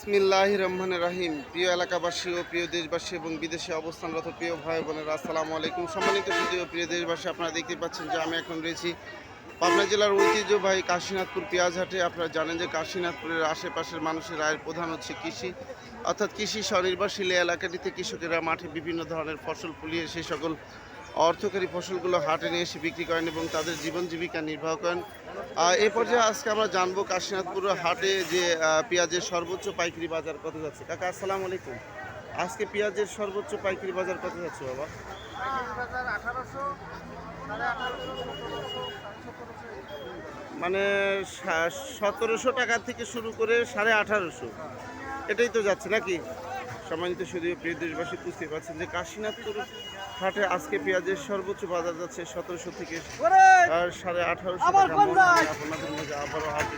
বিসমিল্লাহির রহমানির রহিম। প্রিয় এলাকাবাসী ও প্রিয় দেশবাসী এবং বিদেশে অবস্থানরত প্রিয় ভাই বোনেরা, আসসালামু আলাইকুম। সম্মানিত প্রিয় প্রিয় দেশবাসী, আপনারা দেখতে পাচ্ছেন যে আমি এখন রয়েছি পাবনা জেলার ঐতিহ্যবাহী কাশীনাথপুর পেঁয়াজহাটে। আপনারা জানেন যে কাশীনাথপুরের আশেপাশের মানুষের আয়ের প্রধান হচ্ছে কৃষি, অর্থাৎ কৃষি স্বনির্ভরশীল এই এলাকাটিতে কৃষকেরা মাঠে বিভিন্ন ধরনের ফসল ফলিয়ে সেই সকল অর্থকারী ফসলগুলো হাটে নিয়ে এসে বিক্রি করেন এবং তাদের জীবন জীবিকা নির্বাহ করেন। এই পর্যায়ে আজকে আমরা জানবো কাশীনাথপুর হাটে যে পেঁয়াজের সর্বোচ্চ পাইকারি বাজার কত যাচ্ছে। কাকা আসসালামু আলাইকুম। আজকে পেঁয়াজের সর্বোচ্চ পাইকারি বাজার কত যাচ্ছে বাবা? মানে 1700 টাকা থেকে শুরু করে 1850, এটাই তো যাচ্ছে নাকি? সম্মানিত শুধু প্রিয় দেশবাসী, বুঝতে পারছেন যে কাশীনাথপুর হাটে আজকে পেঁয়াজের সর্বোচ্চ বাজার যাচ্ছে 1700 থেকে 1850 টাকা। আপনাদের মাঝে আবারও হাট